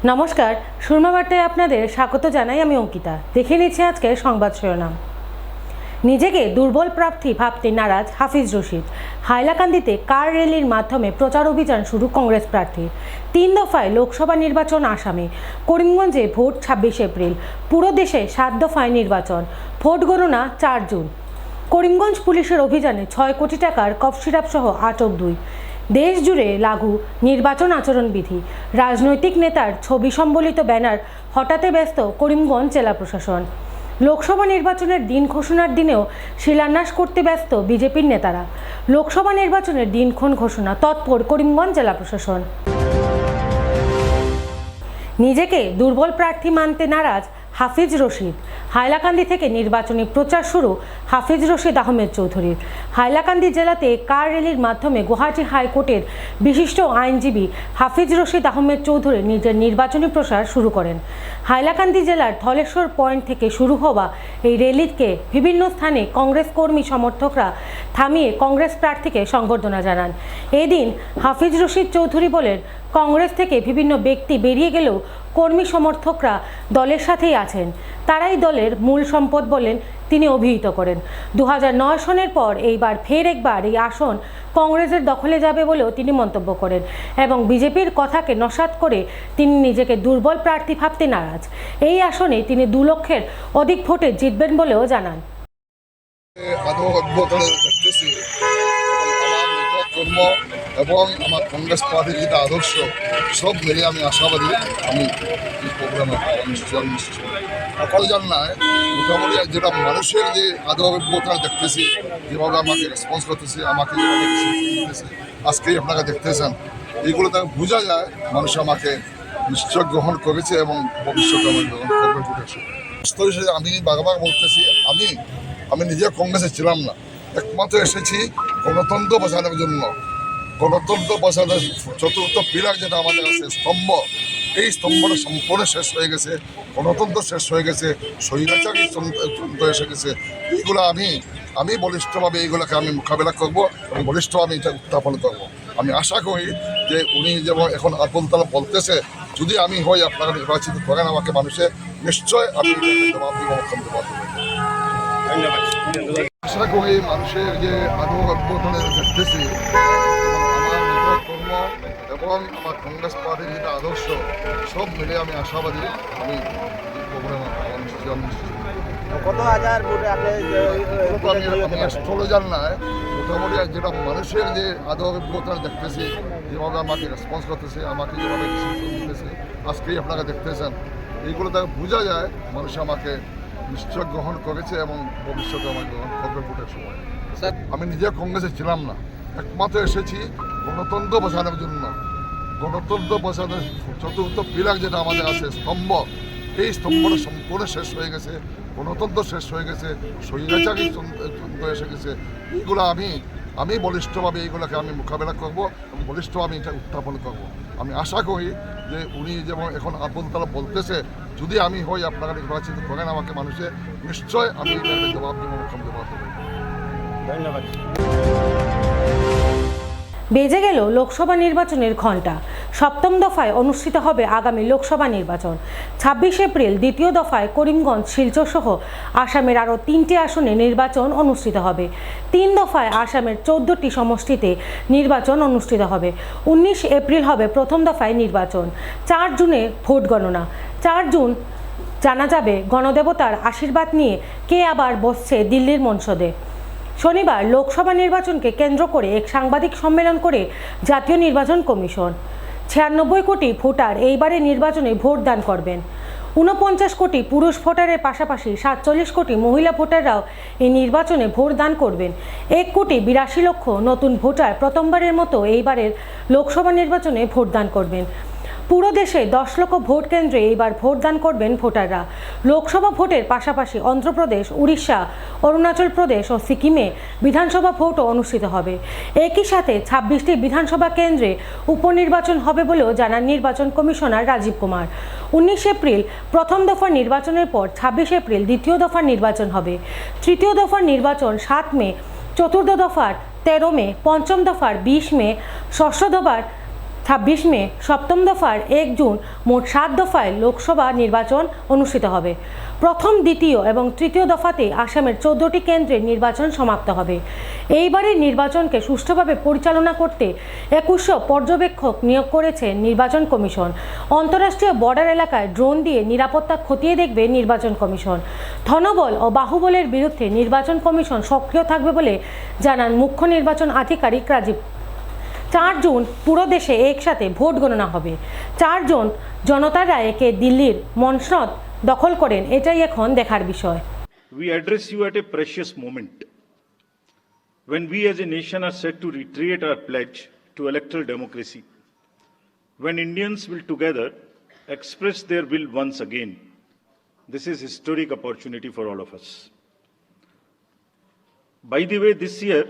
নমস্কার, সুরমা বার্তায় আপনাদের স্বাগত জানাই। আমি অঙ্কিতা। দেখে নিচ্ছি আজকের সংবাদ শিরোনাম। নিজেকে দুর্বল প্রার্থী ভাবতে নারাজ হাফিজ রশিদ। হাইলাকান্দিতে কার র্যালির মাধ্যমে প্রচার অভিযান শুরু কংগ্রেস প্রার্থী। 3 দফায় লোকসভা নির্বাচন আসামে। করিমগঞ্জে ভোট 26 এপ্রিল। পুরো দেশে 7 দফায় নির্বাচন। ভোট গণনা 4 জুন। করিমগঞ্জ পুলিশের অভিযানে 6 কোটি টাকার কফ সিরাপ সহ আটক 2। দেশ জুড়ে লাগু নির্বাচন আচরণবিধি। রাজনৈতিক নেতার ছবি সম্বলিত ব্যানার হটাতে ব্যস্ত করিমগঞ্জ জেলা প্রশাসন। লোকসভা নির্বাচনের দিন ঘোষণার দিনেও শিলান্যাস করতে ব্যস্ত বিজেপির নেতারা। লোকসভা নির্বাচনের দিনক্ষণ ঘোষণা তৎপর করিমগঞ্জ জেলা প্রশাসন। নিজেকে দুর্বল প্রার্থী মানতে নারাজ হাফিজ রশিদ। হাইলাকান্দি থেকে নির্বাচনী প্রচার শুরু হাফিজ রশিদ আহমেদ চৌধুরীর। হাইলাকান্দি জেলাতে কার র্যালির মাধ্যমে গুয়াহাটি হাইকোর্টের বিশিষ্ট আইনজীবী হাফিজ রশিদ আহমেদ চৌধুরী নিজের নির্বাচনী প্রচার শুরু করেন। হাইলাকান্দি জেলার ধলেশ্বর পয়েন্ট থেকে শুরু হওয়া এই র্যালিকে বিভিন্ন স্থানে কংগ্রেস কর্মী সমর্থকরা থামিয়ে কংগ্রেস প্রার্থীকে সংবর্ধনা জানান। এদিন হাফিজ রশিদ চৌধুরী বলেন, কংগ্রেস থেকে বিভিন্ন ব্যক্তি বেরিয়ে গেলেও কর্মী সমর্থকরা দলের সাথেই আছেন। তারাই দলের মূল সম্পদ বলেন তিনি অভিহিত করেন। 2009 সনের পর এইবার ফের একবার এই আসন কংগ্রেসের দখলে যাবে বলেও তিনি মন্তব্য করেন এবং বিজেপির কথাকে নস্যাৎ করে তিনি নিজেকে দুর্বল প্রার্থী ভাবতে নারাজ। এই আসনে তিনি 2 লক্ষের অধিক ভোটে জিতবেন বলেও জানান। এবং আমার কংগ্রেস পার্টির যেটা আদর্শ সব মিলিয়ে আমি আশাবাদী আমি এই প্রোগ্রামে সকল জানায় মোটামুটি যেটা মানুষের যে আদর্শতা দেখতেছি, যেভাবে আমাকে রেসপন্স করতেছে, আমাকে যেভাবে দিতেছে, আজকেই আপনারা দেখতেছেন, এইগুলো তাকে বোঝা যায় মানুষ আমাকে নিশ্চয় গ্রহণ করেছে এবং ভবিষ্যতে আমার গ্রহণ করবে ফুটেছে। আমি বারবার বলতেছি, আমি নিজে কংগ্রেসে ছিলাম না, একমাত্র এসেছি গণতন্ত্র বাঁচানোর জন্য। গণতন্ত্র বাঁচানোর 4র্থ পিলার যেটা আমাদের আছে স্তম্ভ, এই স্তম্ভটা সম্পূর্ণ শেষ হয়ে গেছে, গণতন্ত্র শেষ হয়ে গেছে, স্বৈরাচারী তন্ত্র এসে গেছে। এইগুলো আমি বলিষ্ঠভাবে এইগুলোকে আমি মোকাবেলা করব এবং বলিষ্ঠভাবে আমি এটা উত্থাপন করব। আমি আশা করি যে উনি যেমন এখন আপনতলা বলতেছে, যদি আমি হই আপনারা নির্বাচিত করেন আমাকে মানুষে, নিশ্চয় আমি জবাব দিব, মুখ্যমন্ত্রী জবাব দেবেন। ধন্যবাদ। আশা করি মানুষের যে আদর্শ দেখতেছি এবং আমার কংগ্রেস পার্টির যেটা আদর্শ সব মিলে আমি আশাবাদী আমি এই প্রোগ্রামে কত হাজার ভোটে আমি স্থলে জানায় মোটামুটি যেটা মানুষের যে আদর্শতা দেখতেছি, যেভাবে আমাকে রেসপন্স করতেছে, আমাকে যেভাবে দিতেছে, আজকেই আপনারা দেখতেছেন, এইগুলো তাকে বোঝা যায় মানুষ আমাকে নিশ্চয় গ্রহণ করেছে এবং ভবিষ্যতে আমার গ্রহণ করবে ভোটের সময়। আমি নিজে কংগ্রেসে ছিলাম না, একমাত্র এসেছি গণতন্ত্র বাঁচানোর জন্য। গণতন্ত্র বাঁচানোর 4র্থ পিলার যেটা আমাদের আছে স্তম্ভ, এই স্তম্ভটা সম্পূর্ণ শেষ হয়ে গেছে, গণতন্ত্র শেষ হয়ে গেছে, স্বৈরাচারী তন্ত্র এসে গেছে। এইগুলো আমি বলিষ্ঠভাবে এইগুলোকে আমি মোকাবেলা করব এবং বলিষ্ঠভাবে আমি এটা উত্থাপন করব। আমি আশা করি যে উনি যেমন এখন আপনতলা বলতেছে, যদি আমি হই আপনারা নির্বাচিত করেন আমাকে মানুষে, নিশ্চয় আমি এটা জবাব দেবো, মুখ্যমন্ত্রী জবাব দেবেন। ধন্যবাদ। বেজে গেল লোকসভা নির্বাচনের ঘণ্টা। 7ম দফায় অনুষ্ঠিত হবে আগামী লোকসভা নির্বাচন। 26 এপ্রিল দ্বিতীয় দফায় করিমগঞ্জ, শিলচর সহ আসামের আরও 3টি আসনে নির্বাচন অনুষ্ঠিত হবে। 3 দফায় আসামের 14টি সমষ্টিতে নির্বাচন অনুষ্ঠিত হবে। 19 এপ্রিল হবে প্রথম দফায় নির্বাচন। 4 জুনে ভোট গণনা। 4 জুন জানা যাবে গণদেবতার আশীর্বাদ নিয়ে কে আবার বসছে দিল্লির মঞ্চদে। শনিবার লোকসভা নির্বাচনকে কেন্দ্র করে এক সাংবাদিক সম্মেলন করে জাতীয় নির্বাচন কমিশন। 96 কোটি ভোটার এইবারে নির্বাচনে ভোট দান করবেন। 49 কোটি পুরুষ ভোটারের পাশাপাশি 47 কোটি মহিলা ভোটাররাও এই নির্বাচনে ভোট দান করবেন। 1 কোটি 82 লক্ষ নতুন ভোটার প্রথমবারের মতো এইবারের লোকসভা নির্বাচনে ভোট দান করবেন। পুরো দেশে 10 লক্ষ ভোট কেন্দ্রে এইবার ভোটদান করবেন ভোটাররা। লোকসভা ভোটের পাশাপাশি অন্ধ্রপ্রদেশ, উড়িষ্যা, অরুণাচল প্রদেশ ও সিকিমে বিধানসভা ভোটও অনুষ্ঠিত হবে। একই সাথে 26টি বিধানসভা কেন্দ্রে উপনির্বাচন হবে বলেও জানান নির্বাচন কমিশনার রাজীব কুমার। 19 এপ্রিল প্রথম দফার নির্বাচনের পর 26 এপ্রিল দ্বিতীয় দফার নির্বাচন হবে। তৃতীয় দফার নির্বাচন 7 মে, চতুর্থ দফার 13 মে, পঞ্চম দফার 20 মে, ষষ্ঠ দফার 26 মে সপ্তম দফার 1 জুন মোট 7 দফায় লোকসভা নির্বাচন অনুষ্ঠিত হবে। প্রথম, দ্বিতীয় এবং তৃতীয় দফাতে আসামের 14টি কেন্দ্রের নির্বাচন সমাপ্ত হবে। এইবারের নির্বাচনকে সুষ্ঠুভাবে পরিচালনা করতে 2100 পর্যবেক্ষক নিয়োগ করেছে নির্বাচন কমিশন। অন্তর্রাষ্ট্রীয় বর্ডার এলাকায় ড্রোন দিয়ে নিরাপত্তা খতিয়ে দেখবে নির্বাচন কমিশন। ধনবল ও বাহুবলের বিরুদ্ধে নির্বাচন কমিশন সক্রিয় থাকবে বলে জানান মুখ্য নির্বাচন আধিকারিক রাজীব। 4 জুন পুরো দেশে একসাথে ভোট গণনা হবে। 4 জুন জনতার রায়কে দিল্লির মসনদ দখল করেন, এটাই এখন দেখার বিষয়। We address you at a precious moment when we as a nation are set to reiterate our pledge to electoral democracy, when Indians will together express their will once again. This is historic opportunity for all of us. By the way, this year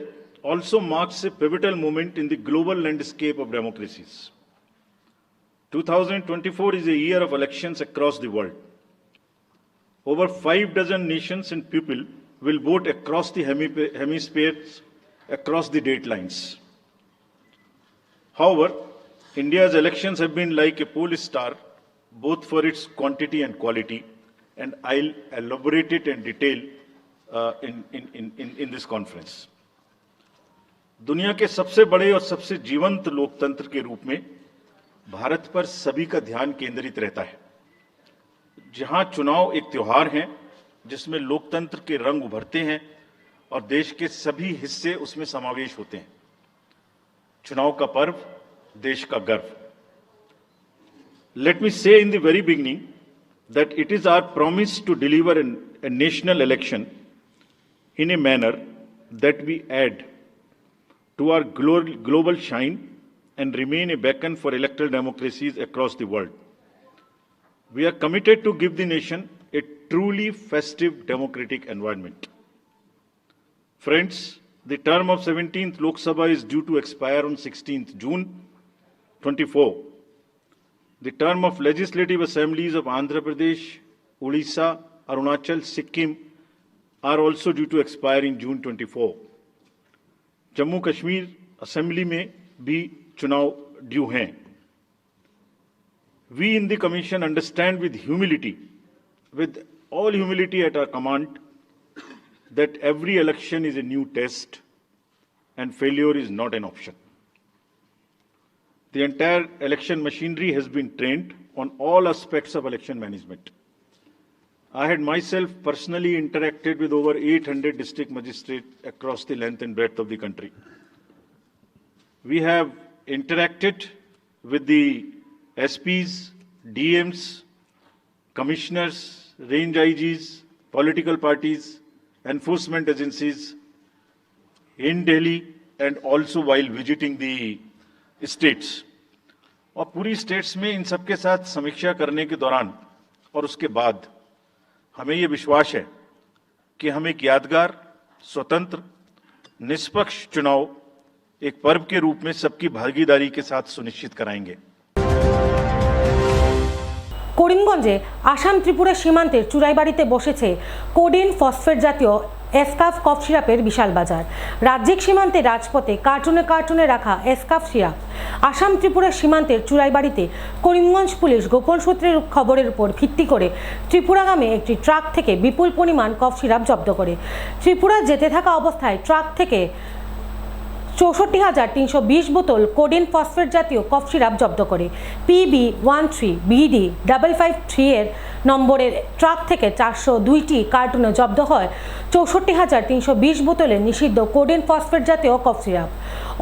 also marks a pivotal moment in the global landscape of democracies. 2024 is a year of elections across the world. Over 5 dozen nations and people will vote across the hemispheres, across the date lines. However, India's elections have been like a pole star, both for its quantity and quality, and I'll elaborate it in detail in this conference. दुनिया के सबसे बड़े और सबसे जीवंत लोकतंत्र के रूप में भारत पर सभी का ध्यान केंद्रित रहता है। जहां चुनाव एक त्योहार है जिसमें लोकतंत्र के रंग उभरते हैं और देश के सभी हिस्से उसमें समावेश होते हैं। चुनाव का पर्व, देश का गर्व। Let me say in the very beginning that it is our promise to deliver a national election in a manner that we add to our global shine and remain a beacon for electoral democracies across the world. We are committed to give the nation a truly festive democratic environment. Friends, the term of 17th Lok Sabha is due to expire on 16th June 24. The term of legislative assemblies of Andhra Pradesh, Odisha, Arunachal, Sikkim are also due to expire in June 24. Jammu Kashmir assembly में भी चुनाव due हैं। We in the Commission understand with all humility at our command, that every election is a new test and failure is not an option. The entire election machinery has been trained on all aspects of election management. I had myself personally interacted with over 800 district magistrates across the length and breadth of the country. We have interacted with the SPs, DMs, commissioners, range IGs, political parties, enforcement agencies in Delhi and also while visiting the states. और पूरी states में इन सबके साथ समीक्षा करने के दौरान और उसके बाद हमें ये विश्वास है कि हम एक यादगार, स्वतंत्र, निष्पक्ष चुनाव एक पर्व के रूप में सबकी भागीदारी के साथ सुनिश्चित कराएंगे। করিমগঞ্জে আসাম ত্রিপুরা সীমান্তের চুরাইবাড়িতে বসেছে কোডিন ফসফেট জাতীয় এসকাফ কফ সিরাপের বিশাল বাজার। রাজ্যিক সীমান্তে রাজপথে কার্টুনে কার্টুনে রাখা এসকাফ সিরাপ আসাম ত্রিপুরা সীমান্তের চুরাইবাড়িতে করিমগঞ্জ পুলিশ গোপন সূত্রের খবরের উপর ভিত্তি করে ত্রিপুরাগামী একটি ট্রাক থেকে বিপুল পরিমাণ কফ সিরাপ জব্দ করে। ত্রিপুরা যেতে থাকা অবস্থায় ট্রাক থেকে 64,320 বোতল কোডিন ফসফেট জাতীয় কফ সিরাপ জব্দ করে। PB13BD 553 এর নম্বরের ট্রাক থেকে 402টি কার্টুনে জব্দ হয় 64,320 বোতলের নিষিদ্ধ কোডিন ফসফেট জাতীয় কফ সিরাপ।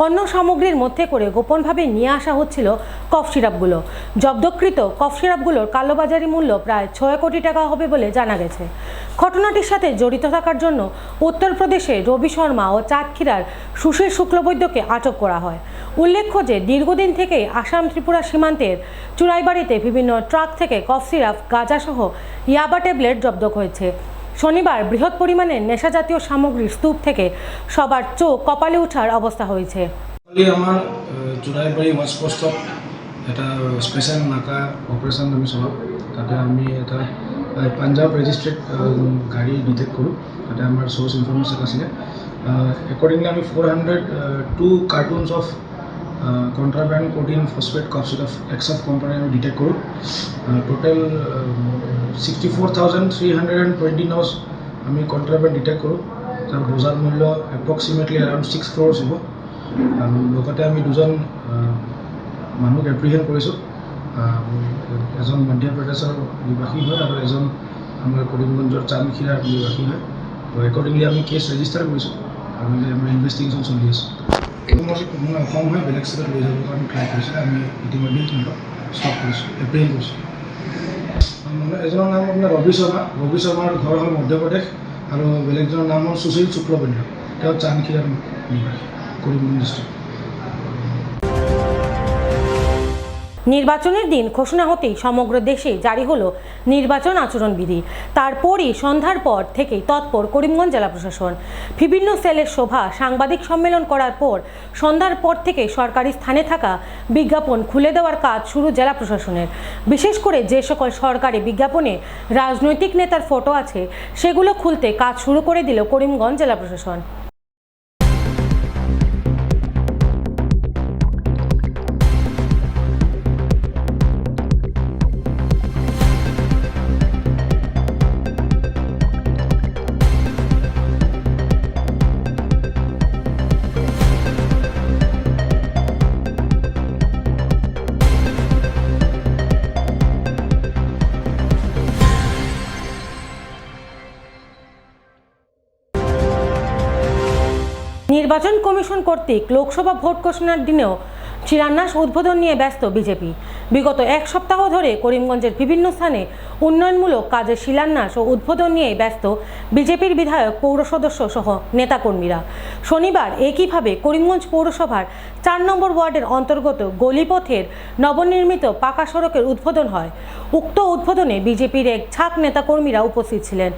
অন্য সামগ্রীর মধ্যে করে গোপনভাবে নিয়ে আসা হচ্ছিল কফ সিরাপগুলো। জব্দকৃত কফ সিরাপগুলোর কালোবাজারি মূল্য প্রায় 6 কোটি টাকা হবে বলে জানা গেছে। ঘটনাটির সাথে জড়িত থাকার জন্য উত্তরপ্রদেশে রবি শর্মা ও চাঁদক্ষীরার সুশীল শুক্লবৈদ্যকে আটক করা হয়। উল্লেখ্য যে দীর্ঘদিন থেকেই আসাম ত্রিপুরা সীমান্তের চুরাইবাড়িতে বিভিন্ন ট্রাক থেকে কফ সিরাপ, গাঁজাসহ ইয়াবা ট্যাবলেট জব্দ হয়েছে। শনিবার বৃহৎ পরিমাণে নেশাজাতীয় সামগ্রীর স্তূপ থেকে সবার চোখ কপালে ওঠার অবস্থা হয়েছে। আমার চুরাইবাড়ি ওয়াচপোষ্টত এটা স্পেচিয়েল নাকা অপাৰেশ্যন আমি চলাওঁ। তাতে আমি এটা পাঞ্জাব ৰেজিষ্ট্ৰেড গাড়ী ডিটেক্ট কৰোঁ। তাতে আমাৰ চ'ৰ্চ ইনফৰমেশ্যন আছিলে। একৰ্ডিংলি আমি 402 cartons of contraband codeine phosphate কপসিড অফ এক্সঅফ কোম্পানি আমি ডিটেক্ট কৰোঁ টোটেল 64,320 নজ আমি কন্ট্রাব্যান্ড ডিটেক্ট কৰোঁ তাৰ বজাৰ মূল্য এপ্ৰক্সিমেটলি এৰাউণ্ড 6 crores হ'ব আৰু লগতে আমি দুজন মানুহক এপ্ৰিহেণ্ড কৰিছোঁ এজন মধ্যপ্ৰদেশৰ নিবাসী হয় আৰু এজন আমাৰ কৰিমগঞ্জৰ চামখিৰাৰ নিবাসী হয় তো একৰ্ডিংলি আমি কেছ ৰেজিষ্টাৰ কৰিছোঁ আৰু আমাৰ ইনভেষ্টিগেশ্যন চলি আছে মই অসম হৈ বেলেগ ষ্টেটত লৈ যাবৰ কাৰণে ট্ৰাই কৰিছোঁ আমি ইতিমধ্যে সিহঁতক ষ্টপ কৰিছোঁ এপ্ৰিহেণ্ড কৰিছোঁ এজনৰ নাম আপোনাৰ ৰবি শৰ্মাৰ ঘৰ হ'ল মধ্যপ্ৰদেশ আৰু বেলেগজনৰ নাম হ'ল সুশীল শুক্লবৈদ্য তেওঁ চামখিৰাৰ নিবাসী কৰিমগঞ্জ ডিষ্ট্ৰিক্ট নির্বাচনের দিন ঘোষণা হতেই সমগ্র দেশে জারি হলো নির্বাচন আচরণবিধি। তারপরই সন্ধ্যার পর থেকেই তৎপর করিমগঞ্জ জেলা প্রশাসন। বিভিন্ন সেলের সভা সাংবাদিক সম্মেলন করার পর সন্ধ্যার পর থেকে সরকারি স্থানে থাকা বিজ্ঞাপন খুলে দেওয়ার কাজ শুরু জেলা প্রশাসনের। বিশেষ করে যে সকল সরকারি বিজ্ঞাপনে রাজনৈতিক নেতার ফটো আছে সেগুলো খুলতে কাজ শুরু করে দিল করিমগঞ্জ জেলা প্রশাসন। নির্বাচন কমিশন কর্তৃক লোকসভা ভোট ঘোষণার দিনেও শিলান্যাস উদ্বোধন নিয়ে ব্যস্ত বিজেপি। বিগত এক সপ্তাহ ধরে করিমগঞ্জের বিভিন্ন স্থানে উন্নয়নমূলক কাজের শিলান্যাস ও উদ্বোধন নিয়ে ব্যস্ত বিজেপির বিধায়ক পৌর সদস্য সহ নেতাকর্মীরা। শনিবার একইভাবে করিমগঞ্জ পৌরসভার 4 নম্বর ওয়ার্ডের অন্তর্গত গলিপথের নবনির্মিত পাকা সড়কের উদ্বোধন হয়। উক্ত উদ্বোধনে বিজেপির এক ঝাঁক নেতাকর্মীরা উপস্থিত ছিলেন।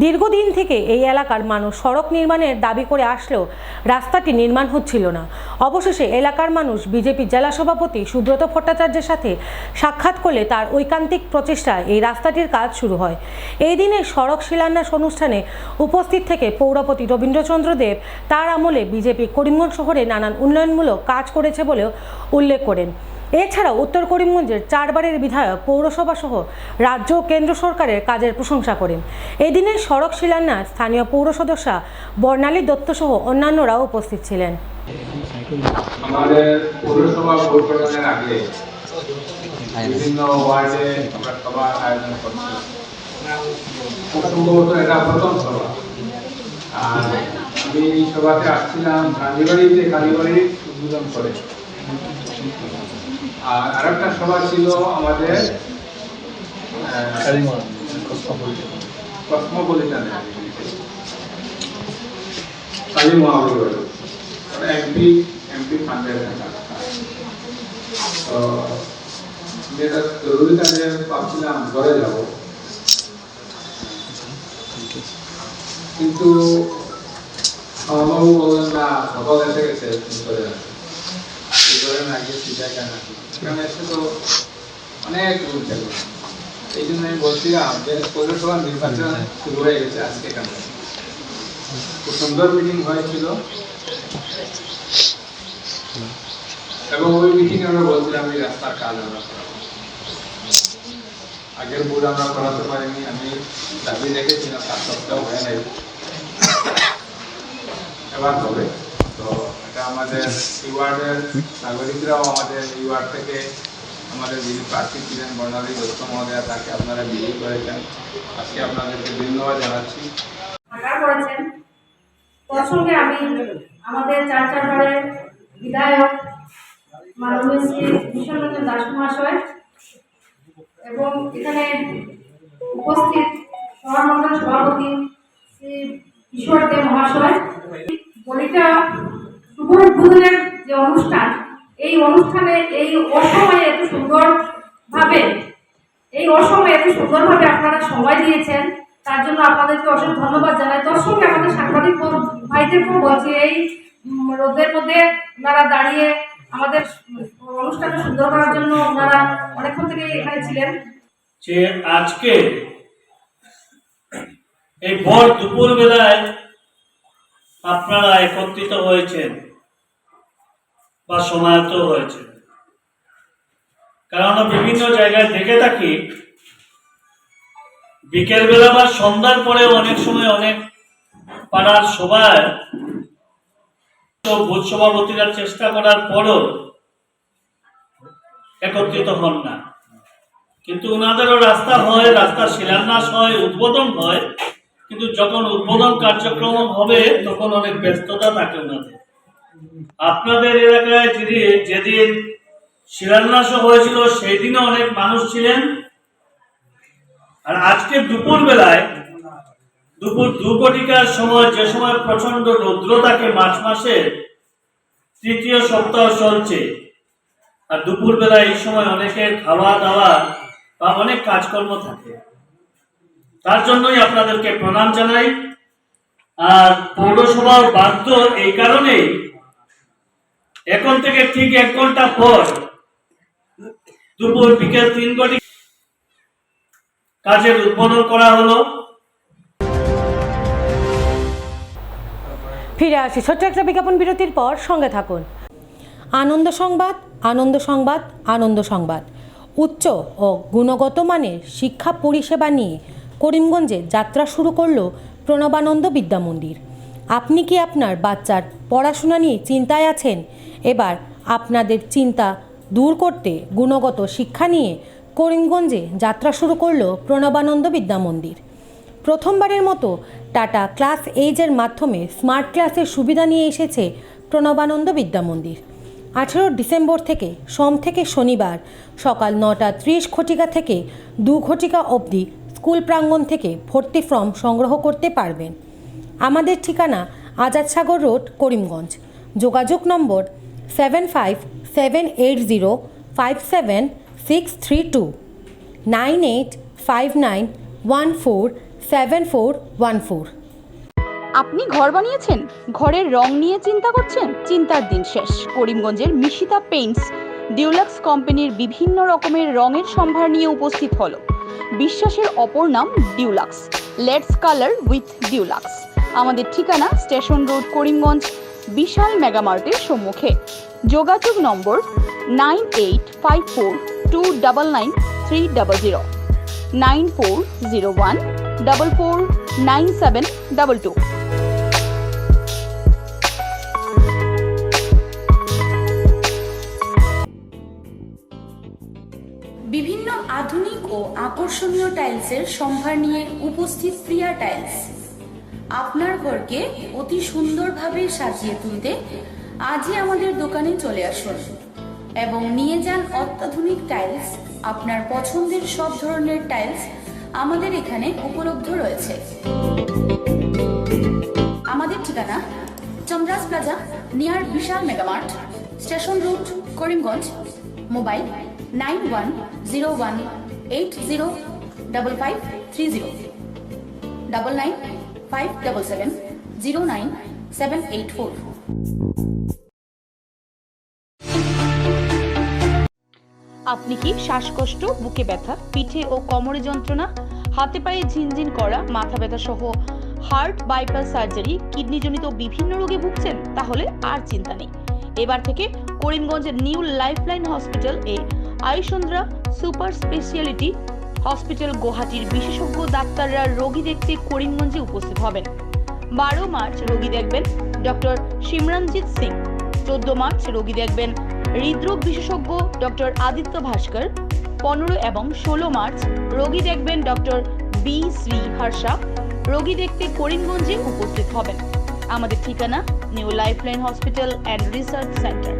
দীর্ঘদিন থেকে এই এলাকার মানুষ সড়ক নির্মাণের দাবি করে আসলেও রাস্তাটি নির্মাণ হচ্ছিল না। অবশেষে এলাকার মানুষ বিজেপি জেলা সভাপতি সুব্রত ভট্টাচার্যের সাথে সাক্ষাৎ করলে তার ঐকান্তিক প্রচেষ্টায় এই রাস্তাটির কাজ শুরু হয়। এই দিনের সড়ক শিলান্যাস অনুষ্ঠানে উপস্থিত থেকে পৌরপতি রবীন্দ্রচন্দ্র দেব তার আমলে বিজেপি করিমগঞ্জ শহরে নানান উন্নয়নমূলক কাজ করেছে বলেও উল্লেখ করেন। এছাড়াও উত্তর করিমগঞ্জের 4 বারের বিধায়ক পৌরসভা সহ রাজ্য ও কেন্দ্র সরকারের কাজের প্রশংসা করেন। এই দিনের সড়ক শিলান্যাস স্থানীয় পৌর সদস্যা বর্ণালী দত্ত সহ অন্যান্যরাও উপস্থিত ছিলেন। আমাদের পৌরসভা ভোট গঠনের আগে বিভিন্ন ওয়ার্ডে আমরা সভা আয়োজন করছি। খুব সম্ভবত এটা প্রথম সভা। আর আমি এই সভাতে আসছিলাম কালীবাড়ির উদ্বোধন করে। আর আরেকটা সভা ছিল আমাদের কসমোপলিটানে কালী মহাবিদ্যালয় এমপি ফান্ডের তো যেটা জরুরি কাজে ভাবছিলাম ঘরে যাব, কিন্তু আমাবাবু বললেন না সকাল এসে গেছে সেখানে এসে তো অনেক রুল থাকবে। এই জন্য আমি বলছিলাম যে পৌরসভা নির্বাচন শুরু হয়ে গেছে আজকে কেন। খুব সুন্দর মিটিং হয়েছিল এবং ওই মিটিং আমরা বলছিলাম এই রাস্তার কাজ আমরা করাবো। আগের বুট আমরা করাতে পারিনি, আমি দাবি রেখেছিলাম, তার সত্ত্বেও হয় নাই, এবার হবে। তো এটা আমাদের এই ওয়ার্ডের নাগরিকরাও আমাদের এই ওয়ার্ড থেকে আমাদের যিনি প্রার্থী ছিলেন বর্ণালী দত্ত মহোদয়া, তাকে আপনারা বিজয়ী করেছেন। আজকে আপনাদেরকে ধন্যবাদ জানাচ্ছি। তার সঙ্গে আমি আমাদের 4 বারের বিধায়ক মাননীয় শ্রী বিশ্বরঞ্জন দাস মহাশয় এবং এখানে উপস্থিত সভামণ্ডল সভাপতি শ্রী ঈশ্বর দেব মহাশয়, গলিটা শুভ উদ্বোধনের যে অনুষ্ঠান, এই অনুষ্ঠানে এই অসময়ে এত সুন্দরভাবে আপনারা সময় দিয়েছেন, তার জন্য আপনাদেরকে অসংখ্য ধন্যবাদ জানাই। তার সঙ্গে আমাদের সাংবাদিক ভাইদেরকেও বলছি, এই রোদের মধ্যে ওনারা দাঁড়িয়ে আমাদের অনুষ্ঠানটা সুন্দর করার জন্য ওনারা অনেকক্ষণ থেকে এখানে ছিলেন। যে আজকে এই ভোর দুপুর বেলায় আপনারা একত্রিত হয়েছেন, বা সমায়ত্ত হয়েছে। কারণ বিভিন্ন জায়গায় দেখে থাকি বিকেলবেলা বা সন্ধ্যার পরে অনেক সময় অনেক পাড়ার সবাই বুথ সভাপতিরা চেষ্টা করার পরও একত্রিত হন না, কিন্তু ওনাদেরও রাস্তা হয়, রাস্তার শিলান্যাস হয়, উদ্বোধন হয়, কিন্তু যখন উদ্বোধন কার্যক্রম হবে তখন অনেক ব্যস্ততা থাকে ওনাদের। আপনাদের এলাকায় যেদিন শিলান্যাস হয়েছিল সেই দিনে অনেক মানুষ ছিলেন, আর আজকে দুপুর বেলায় দুপুর 2 ঘটিকার সময়, যে সময় প্রচন্ড রৌদ্র থাকে, মার্চ মাসের 3য় সপ্তাহ চলছে, আর দুপুর বেলা এই সময় অনেকের খাওয়া দাওয়া বা অনেক কাজকর্ম থাকে। তার জন্যই আপনাদেরকে প্রণাম জানাই। আর পৌরসভার বাধ্য এই কারণেই এখন থেকে ঠিক 1 ঘন্টা পর দুপুর বিকেল 3 ঘটিকা কাজের উদ্বোধন করা হলো। ফিরে আসি ছোট্ট একটা বিজ্ঞাপন বিরতির পর, সঙ্গে থাকুন। আনন্দ সংবাদ, আনন্দ সংবাদ, আনন্দ সংবাদ। উচ্চ ও গুণগত মানের শিক্ষা পরিষেবা নিয়ে করিমগঞ্জে যাত্রা শুরু করল প্রণবানন্দ বিদ্যা মন্দির। আপনি কি আপনার বাচ্চার পড়াশোনা নিয়ে চিন্তায় আছেন? এবার আপনাদের চিন্তা দূর করতে গুণগত শিক্ষা নিয়ে করিমগঞ্জে যাত্রা শুরু করল প্রণবানন্দ বিদ্যা মন্দির। প্রথমবারের মতো টাটা ক্লাস এইজের মাধ্যমে স্মার্ট ক্লাসের সুবিধা নিয়ে এসেছে প্রণবানন্দ বিদ্যা মন্দির। 18 ডিসেম্বর থেকে সোম থেকে শনিবার সকাল 9:30 ঘটিকা থেকে 2 ঘটিকা অবধি স্কুল প্রাঙ্গণ থেকে ভর্তি ফর্ম সংগ্রহ করতে পারবেন। আমাদের ঠিকানা আজাদ সাগর রোড, করিমগঞ্জ। যোগাযোগ নম্বর 7570576332, 9859147414। আপনি ঘর বানিয়েছেন, ঘরের রং নিয়ে চিন্তা করছেন? চিন্তার দিন শেষ। করিমগঞ্জের মিশিতা পেইন্টস ডিউলাক্স কোম্পানির বিভিন্ন রকমের রঙের সম্ভার নিয়ে উপস্থিত হলো। বিশ্বাসের অপর নাম deluxe. Let's colour with deluxe. আমাদের ঠিকানা স্টেশন রোড, করিমগঞ্জ, বিশাল মেগামার্টের সম্মুখে। যোগাযোগ নম্বর 9854299300, 9401449722। বিভিন্ন আধুনিক ও আকর্ষণীয় টাইলসের সম্ভার নিয়ে উপস্থিত প্রিয়া টাইলস। আপনার ঘরকে অতি সুন্দরভাবে সাজিয়ে তুলতে আজই আমাদের দোকানে চলে আসুন এবং নিয়ে যান অত্যাধুনিক টাইলস। আপনার পছন্দের সব ধরনের টাইলস আমাদের এখানে উপলব্ধ রয়েছে। আমাদের ঠিকানা Chandras plaza, near Vishal megamart, station road, Karimganj. Mobile 9101805530, 9957709784। আপনি কি শ্বাসকষ্ট, বুকে ব্যথা, পিঠে ও কোমরে যন্ত্রণা, হাতে পায়ে ঝিনঝিন করা, মাথা ব্যথা সহ হার্ট বাইপাস সার্জারি, কিডনিজনিত বিভিন্ন রোগে ভুগছেন? তাহলে আর চিন্তা নেই। এবার থেকে করিমগঞ্জের নিউ লাইফলাইন হসপিটাল এ আয়ুষন্দ্রা সুপার স্পেশালিটি হসপিটাল গুয়াহাটির বিশেষজ্ঞ ডাক্তাররা রোগী দেখতে করিমগঞ্জে উপস্থিত হবেন। 12 মার্চ রোগী দেখবেন ডক্টর সিমরনজিৎ সিং। 14 মার্চ রোগী দেখবেন হৃদরোগ বিশেষজ্ঞ ডক্টর আদিত্য ভাস্কর। 15 এবং 16 মার্চ রোগী দেখবেন ডক্টর বি শ্রী হর্ষা। রোগী দেখতে করিমগঞ্জে উপস্থিত হবেন। আমাদের ঠিকানা new lifeline hospital and research centre.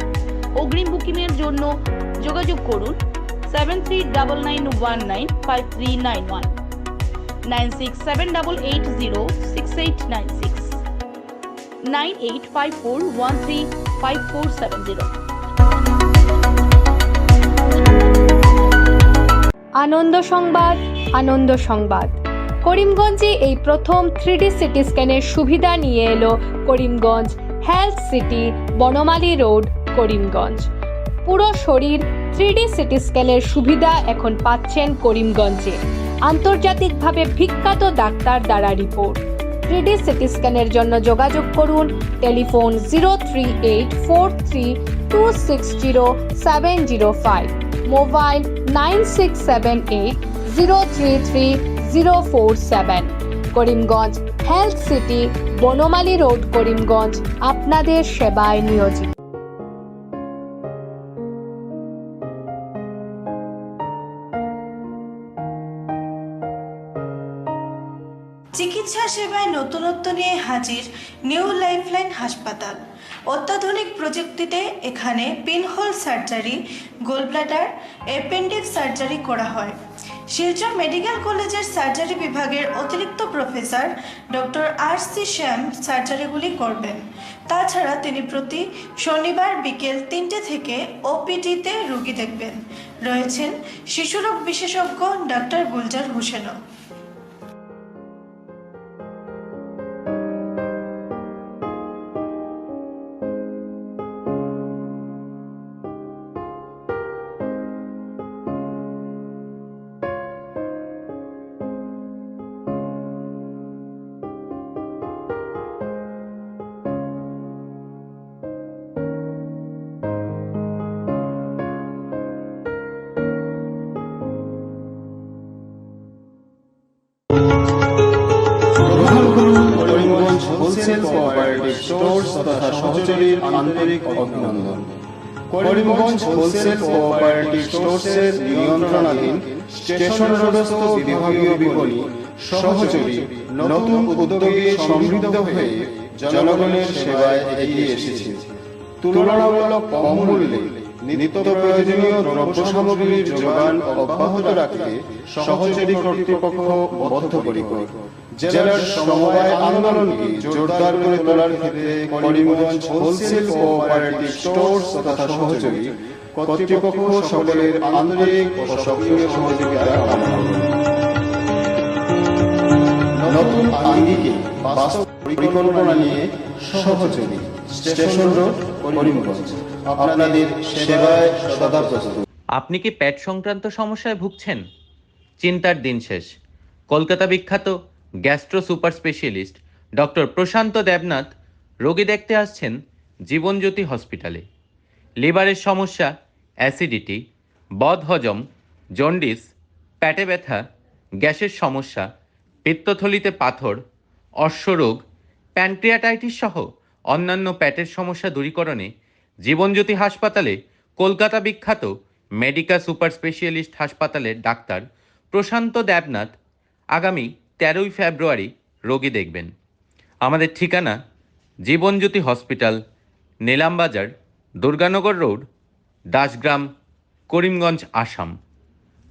অগ্রিম বুকিংয়ের জন্য যোগাযোগ করুন 7399195391, 9678806896, 9854135470। আনন্দ সংবাদ, আনন্দ সংবাদ। করিমগঞ্জে এই প্রথম 3D সিটি স্ক্যানের সুবিধা নিয়ে এলো Karimganj health city, Banamali road, Karimganj. পুরো শরীর 3D সিটি স্ক্যানের সুবিধা এখন পাচ্ছেন করিমগঞ্জে। আন্তর্জাতিকভাবে বিখ্যাত ডাক্তার দ্বারা রিপোর্ট। 3D সিটি স্ক্যানের জন্য যোগাযোগ করুন telephone 03843260705, mobile 9678033047। Karimganj health city, Banamali road, Karimganj আপনাদের সেবায় নিয়োজিত। চিকিৎসা সেবায় নতুনত্ব নিয়ে হাজির নিউ লাইফলাইন হাসপাতাল। অত্যাধুনিক প্রযুক্তিতে এখানে pinhole surgery, gallbladder, appendix surgery করা হয়। শিলচর মেডিকেল কলেজের সার্জারি বিভাগের অতিরিক্ত প্রফেসর ডক্টর RC শ্যাম সার্জারিগুলি করবেন। তাছাড়া তিনি প্রতি শনিবার বিকেল 3টে থেকে OPD-তে রোগী দেখবেন। রয়েছেন শিশুরোগ বিশেষজ্ঞ ডাক্তার গুলজার হোসেনও। করিমগঞ্জ হোলসেল কোঅপারেটিভ স্টোর্স তথা সহযোগীর আন্তরিক অভিনন্দন। করিমগঞ্জ হোলসেল কোঅপারেটিভ স্টোর্সের নিয়ন্ত্রণাধীন স্টেশন রোডস্থ বিভাগীয় বিপণী সহযোগী নতুন উদ্যোগে সমৃদ্ধ হয়ে জনগণের সেবায় এগিয়ে এসেছে। তুলনামূলক কম মূল্যে নিত্য প্রয়োজনীয় দ্রব্য সামগ্রীর যোগান অব্যাহত রাখতে সহযোগী কর্তৃপক্ষ বদ্ধপরিকর। জেলার সমবায় আন্দোলনকে জোরদার করে তোলার ক্ষেত্রে করিমগঞ্জ হোলসেল কোঅপারেটিভ স্টোর্স তথা সহযোগী কর্তৃপক্ষ সকলের আন্তরিক ও সক্রিয় সহযোগিতা কামনা করি। নতুন আঙ্গিকে বাস্তব পরিকল্পনা নিয়ে সহযোগী স্টেশন রোড, করিমগঞ্জ আপনাদের সেবায় সদা প্রস্তুত। আপনি কি পেট সংক্রান্ত সমস্যায় ভুগছেন? চিন্তার দিন শেষ। কলকাতা বিখ্যাত গ্যাস্ট্রো সুপার স্পেশালিস্ট ডক্টর প্রশান্ত দেবনাথ রোগী দেখতে আসছেন জীবনজ্যোতি হসপিটালে। লিভারের সমস্যা, অ্যাসিডিটি, বদহজম, জন্ডিস, পেটে ব্যথা, গ্যাসের সমস্যা, পিত্তথলিতে পাথর, অশ্বরোগ, প্যানক্রিয়াটাইটিস সহ অন্যান্য পেটের সমস্যা দূরীকরণে জীবনজ্যোতি হাসপাতালে কলকাতা বিখ্যাত মেডিকা সুপার স্পেশালিস্ট হাসপাতালের ডাক্তার প্রশান্ত দেবনাথ আগামী 13ই ফেব্রুয়ারি রোগী দেখবেন। আমাদের ঠিকানা জীবনজ্যোতি হসপিটাল, নিলামবাজার, দুর্গানগর রোড, দাসগ্রাম, করিমগঞ্জ, আসাম।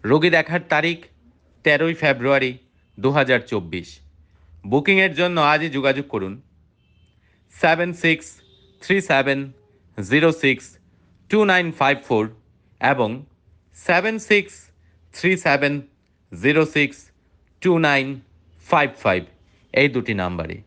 রোগী দেখার তারিখ 13ই ফেব্রুয়ারি 2024। বুকিংয়ের জন্য আজই যোগাযোগ করুন 7637062954 এবং 7637062955 এই দুটি নাম্বারে।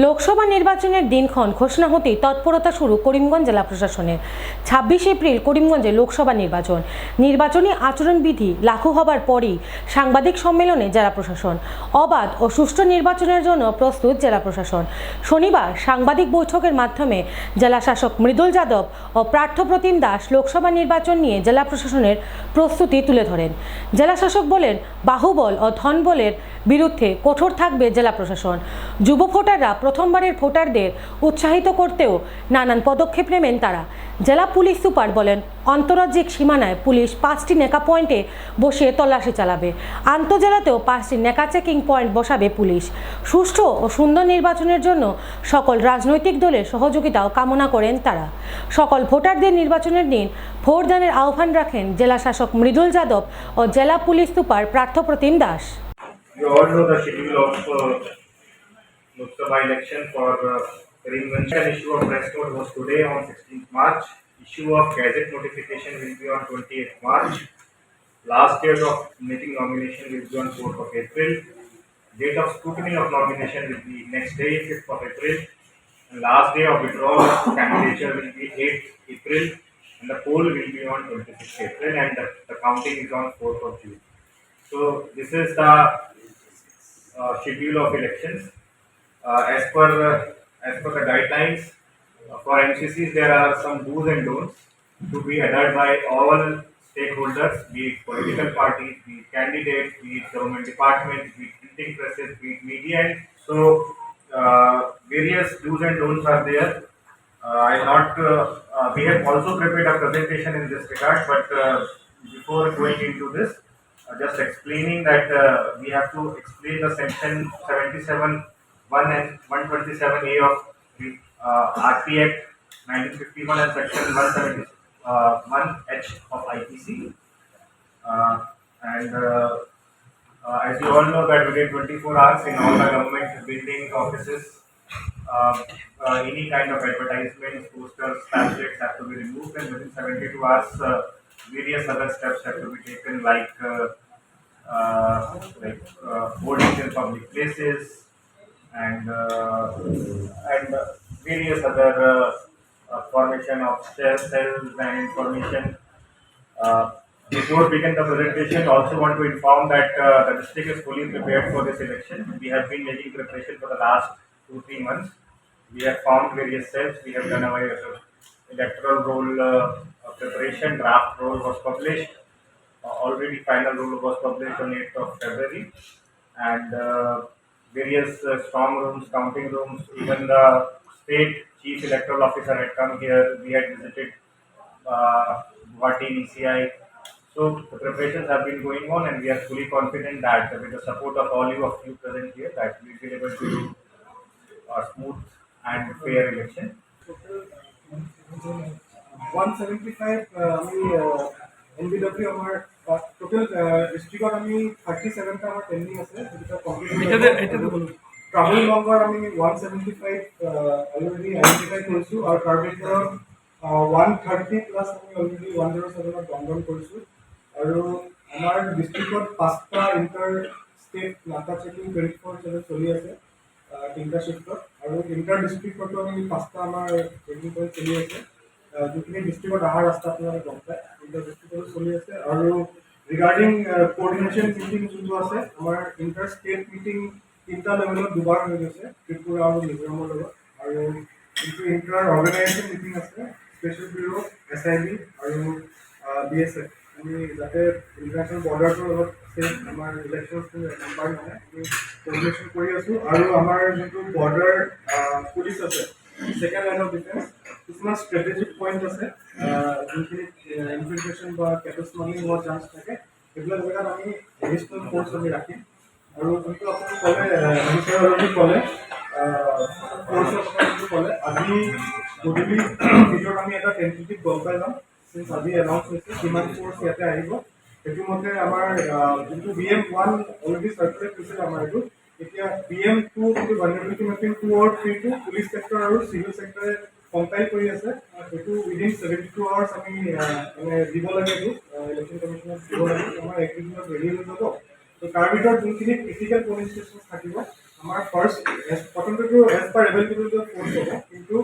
লোকসভা নির্বাচনের দিনক্ষণ ঘোষণা হতেই তৎপরতা শুরু করিমগঞ্জ জেলা প্রশাসনের। 26 এপ্রিল করিমগঞ্জে লোকসভা নির্বাচন। নির্বাচনী আচরণবিধি লাগু হবার পরই সাংবাদিক সম্মেলনে জেলা প্রশাসন। অবাধ ও সুষ্ঠু নির্বাচনের জন্য প্রস্তুত জেলা প্রশাসন। শনিবার সাংবাদিক বৈঠকের মাধ্যমে জেলা শাসক মৃদুল যাদব ও প্রার্থ প্রতিম দাস লোকসভা নির্বাচন নিয়ে জেলা প্রশাসনের প্রস্তুতি তুলে ধরেন। জেলা শাসক বলেন, বাহুবল ও ধনবলের বিরুদ্ধে কঠোর থাকবে জেলা প্রশাসন। যুব ভোটাররা প্রথমবারের ভোটারদের উৎসাহিত করতেও নানান পদক্ষেপ নেবেন তারা। জেলা পুলিশ সুপার বলেন, আন্তরাজ্যিক সীমানায় পুলিশ 5টি নেকা পয়েন্টে বসিয়ে তল্লাশি চালাবে। আন্তজেলাতেও 5টি নেকা চেকিং পয়েন্ট বসাবে পুলিশ। সুষ্ঠু ও সুন্দর নির্বাচনের জন্য সকল রাজনৈতিক দলের সহযোগিতাও কামনা করেন তারা। সকল ভোটারদের নির্বাচনের দিন ভোটদানের আহ্বান রাখেন জেলা শাসক মৃদুল যাদব ও জেলা police super Partha Pratim Das. You all know the schedule of Lok Sabha election for Karimganj. An issue of press note was today on 16th March. Issue of gazette notification will be on 28th March. Last date of making nomination will be on 4th of April. Date of scrutiny of nomination will be next day, 5th of April. And last day of withdrawal of candidature will be 8th April. And the poll will be on 26th April. And the counting is on 4th of June. So this is the schedule of elections. As per the guidelines for MCCs, there are some do's and don'ts to be adhered by all stakeholders, be it political parties, be it candidates, be it government departments, be it printing presses, be it media. So various do's and don'ts are there. We have also prepared a presentation in this regard, but before going into this, just explaining that we have to explain the section 77(1) and 127A of the RP Act 1951 and section 171H of IPC. As you all know that within 24 hours in all the government buildings, offices, any kind of advertisements, posters, pamphlets have to be removed, and within 72 hours various other steps have to be taken, like hoardings in public places and various other formation of cells and information. Before begin the presentation, also want to inform that the district is fully prepared for this election. We have been making preparation for the last 2-3 months. We have formed various cells. We have done our electoral roll preparation. Draft roll was published. Already final rule was published on 8th of February, and various strong rooms, counting rooms, even the state chief electoral officer had come here. We had visited Guwahati ECI. So the preparations have been going on, and we are fully confident that with the support of all of you present here, that we will be able to do a smooth and fair election. 175 NBW আমার total ডিস্ট্রিক্টত আমি 37টা আমার pending আছে, যেটা complete travel নম্বর আমি 175 already identify কৰিছোঁ, আৰু তাৰ ভিতৰত 130 প্লাছ আমি অলৰেডি 107ত বন্ধন কৰিছোঁ। আৰু আমাৰ ডিষ্ট্ৰিক্টত 5টা ইণ্টাৰ ষ্টেট নাকা চেকিং 24/7 চলি আছে 3টা শিফ্টত, আৰু ইণ্টাৰ ডিষ্ট্ৰিক্টতো আমি 5টা আমাৰ চেকিং পইণ্ট চলি আছে। যিখিনি ডিষ্ট্ৰিক্টত অহা ৰাস্তা আপোনালোকে গম পায়, ইণ্টাৰ ডিষ্ট্ৰিক্টতো চলি আছে। আৰু ৰিগাৰ্ডিং কোঅৰ্ডিনেশ্যন মিটিং যোনটো আছে, আমাৰ ইণ্টাৰ ষ্টেট মিটিং 3টা লেভেলত 2বাৰ হৈ গৈছে, ত্ৰিপুৰা আৰু মিজোৰামৰ লগত। আৰু যোনটো ইণ্টাৰ অৰ্গেনাইজেশ্যন মিটিং আছে, স্পেচিয়েল ব্যুৰ', SIB আৰু BSF, আমি যাতে ইণ্টাৰনেশ্যনেল বৰ্ডাৰটোৰ লগত চেফ আমাৰ ইলেকশ্যনটো নাম্বাৰ নহয়, আমি কোঅৰ্ডিনেশ্যন কৰি আছোঁ। আৰু আমাৰ যোনটো বৰ্ডাৰ পুলিচ আছে, ছেকেণ্ড লাইন অফ ডিফেন্স, কিছুমান ষ্ট্ৰেটেজিক পইণ্ট আছে যোনখিনি ইনফিল্ট্ৰেশ্যন বা কেটল স্মাগলিং হোৱাৰ চান্স থাকে, সেইবিলাক জেগাত আমি এডিশ্যনেল ফ'ৰ্চ আমি ৰাখিম। আৰু যোনটো আপুনি ক'লে ক'লে ফ'ৰ্চৰ কথা যোনটো ক'লে, আজি গধূলি ভিতৰত আমি এটা টেণ্টেটিভ গম পাই যাম, চিন্স আজি এনাউন্স হৈছে কিমান ফ'ৰ্চ ইয়াতে আহিব। সেইটো মতে আমাৰ যোনটো BM1 অলৰেডি চাৰ্কুলেট হৈছিলে আমাৰ এইটো, এতিয়া BM2 যোনটো ভালনেৰেবিলিটি মেপিং 2 আৰু 3টো পুলিচ ছেক্টৰ আৰু চিভিল ছেক্টৰে কম্পাইল কৰি আছে। সেইটো উইদিন 72 আৱাৰ্ছ আমি মানে দিব লাগে, এইটো ইলেকশ্যন কমিশ্যনত দিব লাগে। আমাৰ 1 দিনত ৰেডি হৈ যাব। তো তাৰ ভিতৰত যোনখিনি ক্ৰিটিকেল পুলিং ষ্টেচন থাকিব, আমাৰ ফাৰ্ষ্ট প্ৰথমটো এজ পাৰ এভেইলেবল ফ'ৰ্চ হ'ব, কিন্তু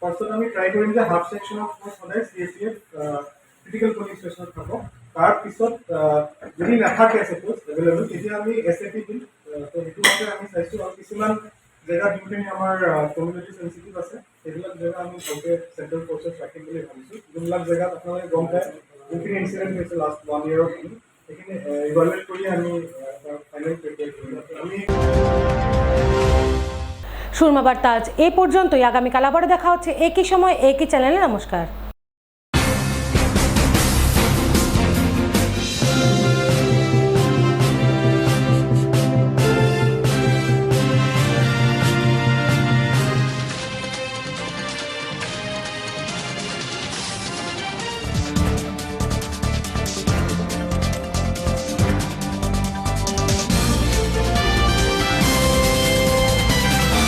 ফাৰ্ষ্টত আমি ট্ৰাই কৰিম যে হাফ ছেকশ্যন অফ ফ'ৰ্চ সদায় CSTF ক্ৰিটিকেল পলিং ষ্টেচনত থাকক। তাৰপিছত যদি নাথাকে ছাপ'জ এভেইলেবল, তেতিয়া আমি SAP দিম। তো সেইটো মতে আমি চাইছোঁ, আৰু কিছুমান জেগা যোনখিনি আমাৰ কমিউনিটি চেঞ্চিটিভ আছে সেইবিলাক জেগা আমি ভালকৈ চেণ্ট্ৰেল ফ'ৰ্চেছ ৰাখিম বুলি ভাবিছোঁ। যোনবিলাক জেগাত আপোনালোকে গম পায় যোনখিনি ইনচিডেণ্ট হৈছে লাষ্ট 1 year সেইখিনি ইভালুৱেট কৰি আমি ফাইনেল প্ৰিপেয়াৰ কৰিম। আমি সুরমা বার্তা আজ এ পর্যন্তই। আগামীকাল আবারও দেখা হচ্ছে একই সময় একই চ্যানেলে। নমস্কার।